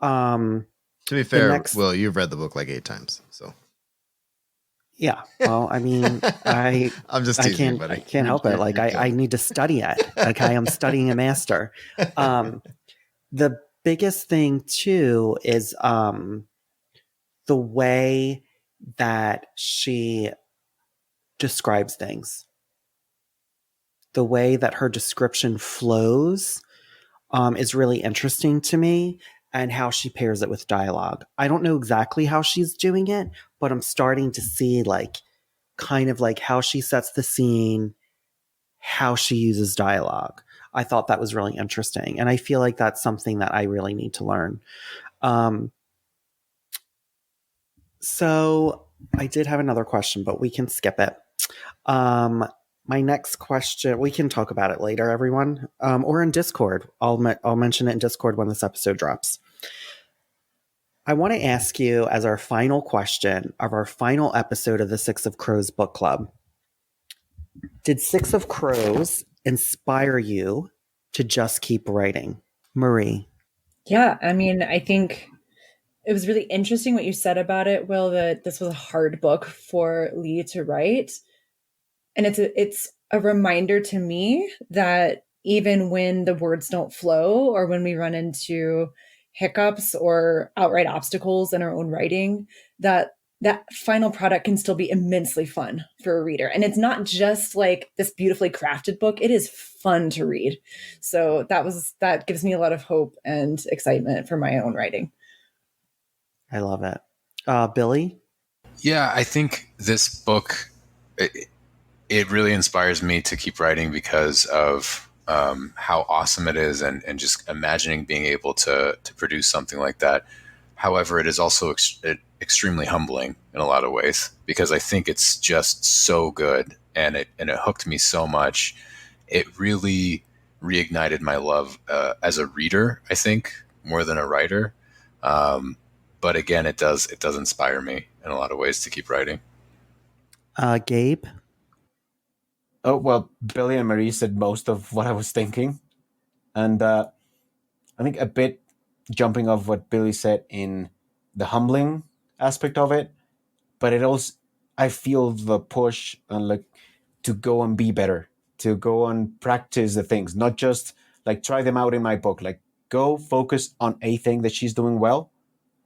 To be fair, Will, you've read the book like 8 times, so. Yeah. Well, I mean, I'm just teasing, I can't help it. Like I need to study it. Like I am studying a master. The biggest thing too is the way that she describes things. The way that her description flows is really interesting to me, and how she pairs it with dialogue. I don't know exactly how she's doing it, but I'm starting to see kind of how she sets the scene, how she uses dialogue. I thought that was really interesting. And I feel like that's something that I really need to learn. So I did have another question, but we can skip it. My next question, we can talk about it later, everyone, or in Discord. I'll mention it in Discord when this episode drops. I want to ask you, as our final question of our final episode of the Six of Crows book club, did Six of Crows inspire you to just keep writing? Marie. Yeah, I mean, I think it was really interesting what you said about it, Will, that this was a hard book for Leigh to write. And it's a reminder to me that even when the words don't flow or when we run into hiccups or outright obstacles in our own writing, that final product can still be immensely fun for a reader. And it's not just like this beautifully crafted book, it is fun to read. So that gives me a lot of hope and excitement for my own writing. I love it. Billy? Yeah, I think this book, it really inspires me to keep writing because of how awesome it is, and just imagining being able to produce something like that. However, it is also extremely humbling in a lot of ways, because I think it's just so good, and it hooked me so much. It really reignited my love as a reader, I think, more than a writer. But again, it does inspire me in a lot of ways to keep writing. Gabe? Oh, well, Billy and Marie said most of what I was thinking. And I think a bit jumping off what Billy said in the humbling aspect of it, but it also, I feel the push and like to go and be better, to go and practice the things, not just like try them out in my book, like go focus on a thing that she's doing well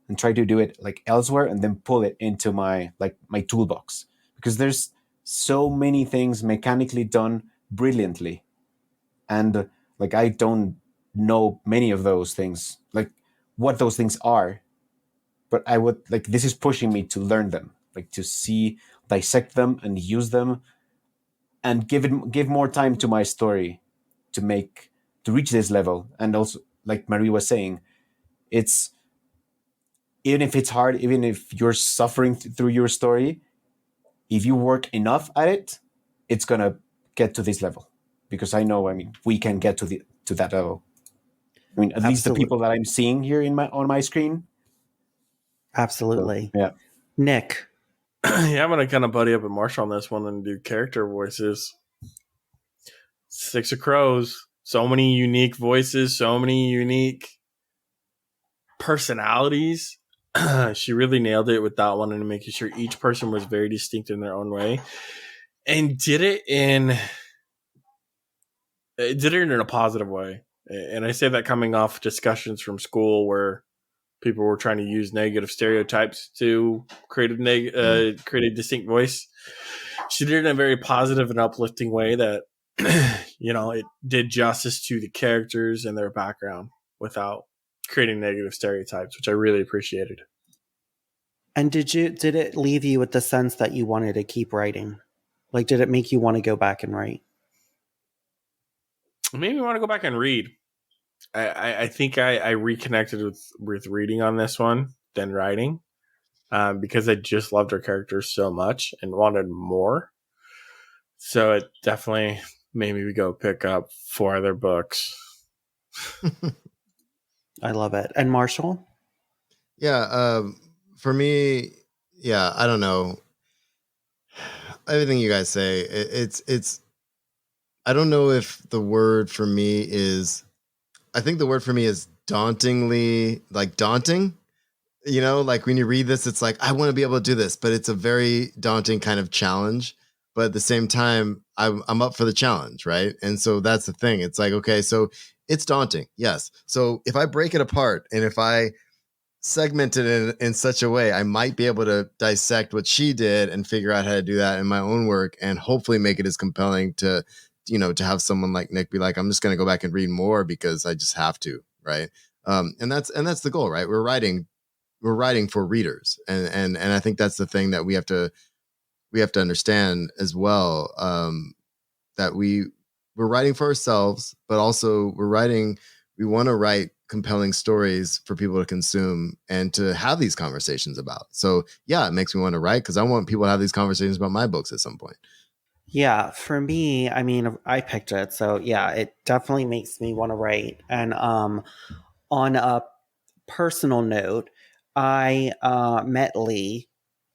and try to do it like elsewhere, and then pull it into my toolbox, because there's so many things mechanically done brilliantly, and like I don't know many of those things, like what those things are, but I would like, this is pushing me to learn them, like to dissect them and use them, and give more time to my story to reach this level. And also, like Marie was saying, it's, even if it's hard, even if you're suffering through your story, if you work enough at it, it's gonna get to this level. Because I know, I mean, we can get to that level. I mean, at least the people that I'm seeing here on my screen. Absolutely. So, yeah. Nick? Yeah, I'm gonna kind of buddy up with Marshall on this one and do character voices. Six of Crows, so many unique voices, so many unique personalities. She really nailed it with that one, and making sure each person was very distinct in their own way, and did it in a positive way. And I say that coming off discussions from school where people were trying to use negative stereotypes to create a distinct voice. She did it in a very positive and uplifting way that, it did justice to the characters and their background without creating negative stereotypes, which I really appreciated. And did it leave you with the sense that you wanted to keep writing? Like, did it make you want to go back and write? It made me want to go back and read. I think I reconnected with reading on this one than writing, because I just loved her characters so much and wanted more. So it definitely made me go pick up 4 other books. I love it. And Marshall? Yeah, for me, yeah, I don't know. Everything you guys say, it's. I don't know if the word for me is. I think the word for me is dauntingly, like daunting. Like when you read this, it's like I want to be able to do this, but it's a very daunting kind of challenge. But at the same time, I'm up for the challenge, right? And so that's the thing. It's like, okay, so it's daunting, yes. So if I break it apart and if I segment it in such a way, I might be able to dissect what she did and figure out how to do that in my own work, and hopefully make it as compelling to have someone like Nick be like, I'm just going to go back and read more because I just have to, right? And that's the goal, right? We're writing for readers, and I think that's the thing that we have to understand as well, that we're writing for ourselves, but also we want to write compelling stories for people to consume and to have these conversations about. So yeah, it makes me want to write because I want people to have these conversations about my books at some point. Yeah, for me, I mean, I picked it, so yeah, it definitely makes me want to write. And on a personal note, I met Leigh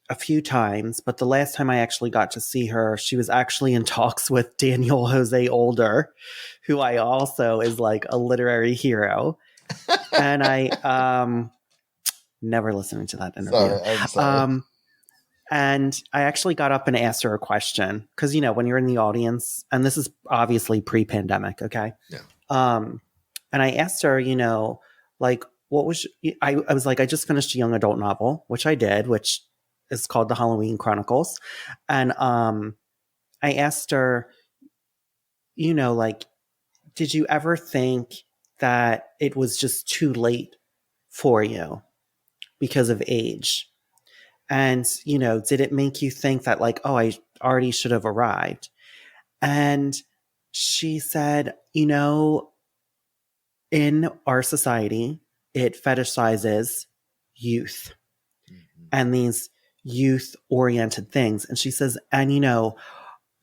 a few times, but the last time I actually got to see her, she was actually in talks with Daniel Jose Older, who I also is like a literary hero. And I never listened to that interview. I'm sorry. And I actually got up and asked her a question because, when you're in the audience, and this is obviously pre-pandemic, okay? Yeah. And I asked her, like, what was I was like, I just finished a young adult novel, which I did, which is called The Halloween Chronicles. And I asked her, like, did you ever think that it was just too late for you because of age? And, did it make you think that, like, oh, I already should have arrived? And she said, in our society, it fetishizes youth and these youth-oriented things. And she says, and,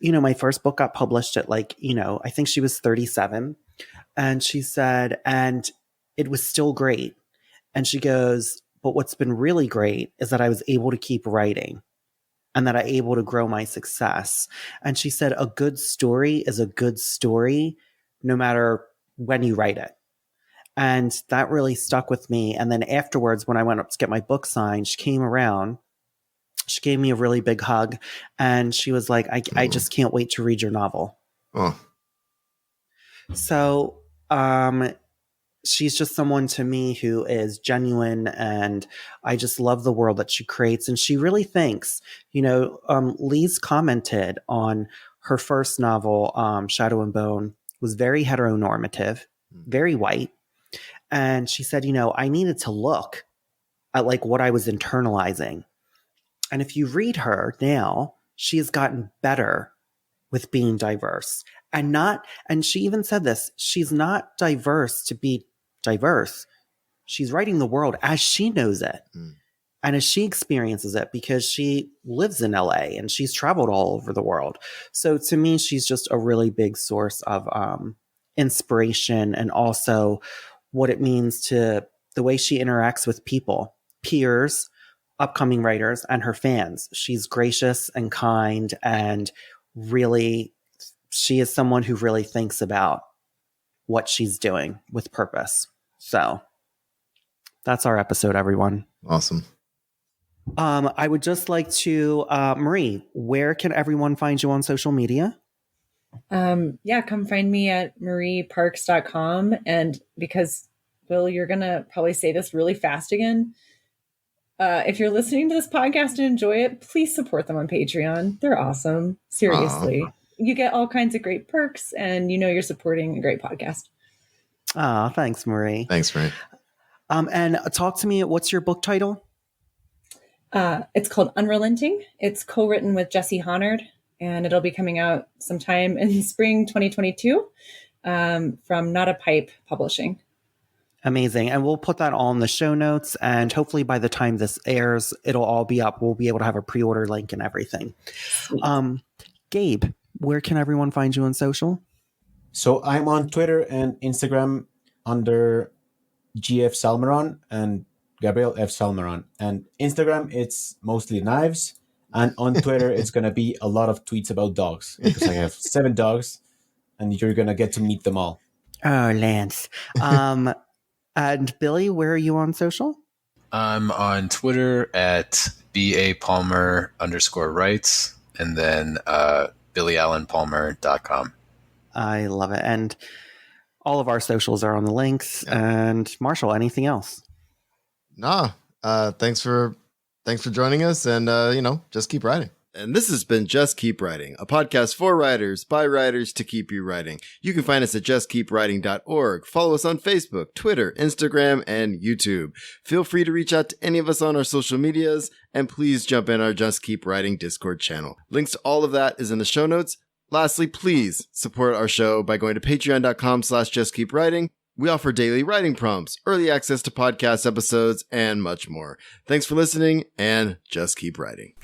my first book got published at, like, I think she was 37. And she said, and it was still great. And she goes, but what's been really great is that I was able to keep writing and that I'm able to grow my success. And she said, a good story is a good story no matter when you write it. And that really stuck with me. And then afterwards, when I went up to get my book signed, she came around. She gave me a really big hug. And she was like, I just can't wait to read your novel. Oh. So she's just someone to me who is genuine. And I just love the world that she creates. And she really thinks, Leigh's commented on her first novel, Shadow and Bone, was very heteronormative, very white. And she said, I needed to look at like what I was internalizing. And if you read her now, she has gotten better with being diverse and she even said this, she's not diverse to be diverse. She's writing the world as she knows it and as she experiences it because she lives in LA and she's traveled all over the world. So to me, she's just a really big source of inspiration and also what it means to the way she interacts with people, peers, upcoming writers, and her fans. She's gracious and kind and really, she is someone who really thinks about what she's doing with purpose. So that's our episode, everyone. Awesome. I would just like to, Marie, where can everyone find you on social media? Come find me at marieparks.com. And because, Will, you're going to probably say this really fast again. If you're listening to this podcast and enjoy it, please support them on Patreon. They're awesome. Seriously. Aww. You get all kinds of great perks and you're supporting a great podcast. Oh, thanks, Marie. Thanks, Marie. And talk to me. What's your book title? It's called Unrelenting. It's co-written with Jessi Honard, and it'll be coming out sometime in spring 2022 from Not a Pipe Publishing. Amazing. And we'll put that all in the show notes. And hopefully by the time this airs, it'll all be up. We'll be able to have a pre-order link and everything. Gabe, where can everyone find you on social? So I'm on Twitter and Instagram under GF Salmeron and Gabriel F. Salmeron. And Instagram, it's mostly knives. And on Twitter, it's going to be a lot of tweets about dogs because I have 7 dogs and you're going to get to meet them all. Oh, Lance. And Billy, where are you on social? I'm on Twitter at BAPalmer_writes and then BillyAllenPalmer.com. I love it. And all of our socials are on the links. Yeah. And Marshall, anything else? Nah. Thanks for joining us and, just keep writing. And this has been Just Keep Writing, a podcast for writers, by writers, to keep you writing. You can find us at justkeepwriting.org. Follow us on Facebook, Twitter, Instagram, and YouTube. Feel free to reach out to any of us on our social medias, and please jump in our Just Keep Writing Discord channel. Links to all of that is in the show notes. Lastly, please support our show by going to patreon.com/justkeepwriting. We offer daily writing prompts, early access to podcast episodes, and much more. Thanks for listening, and just keep writing.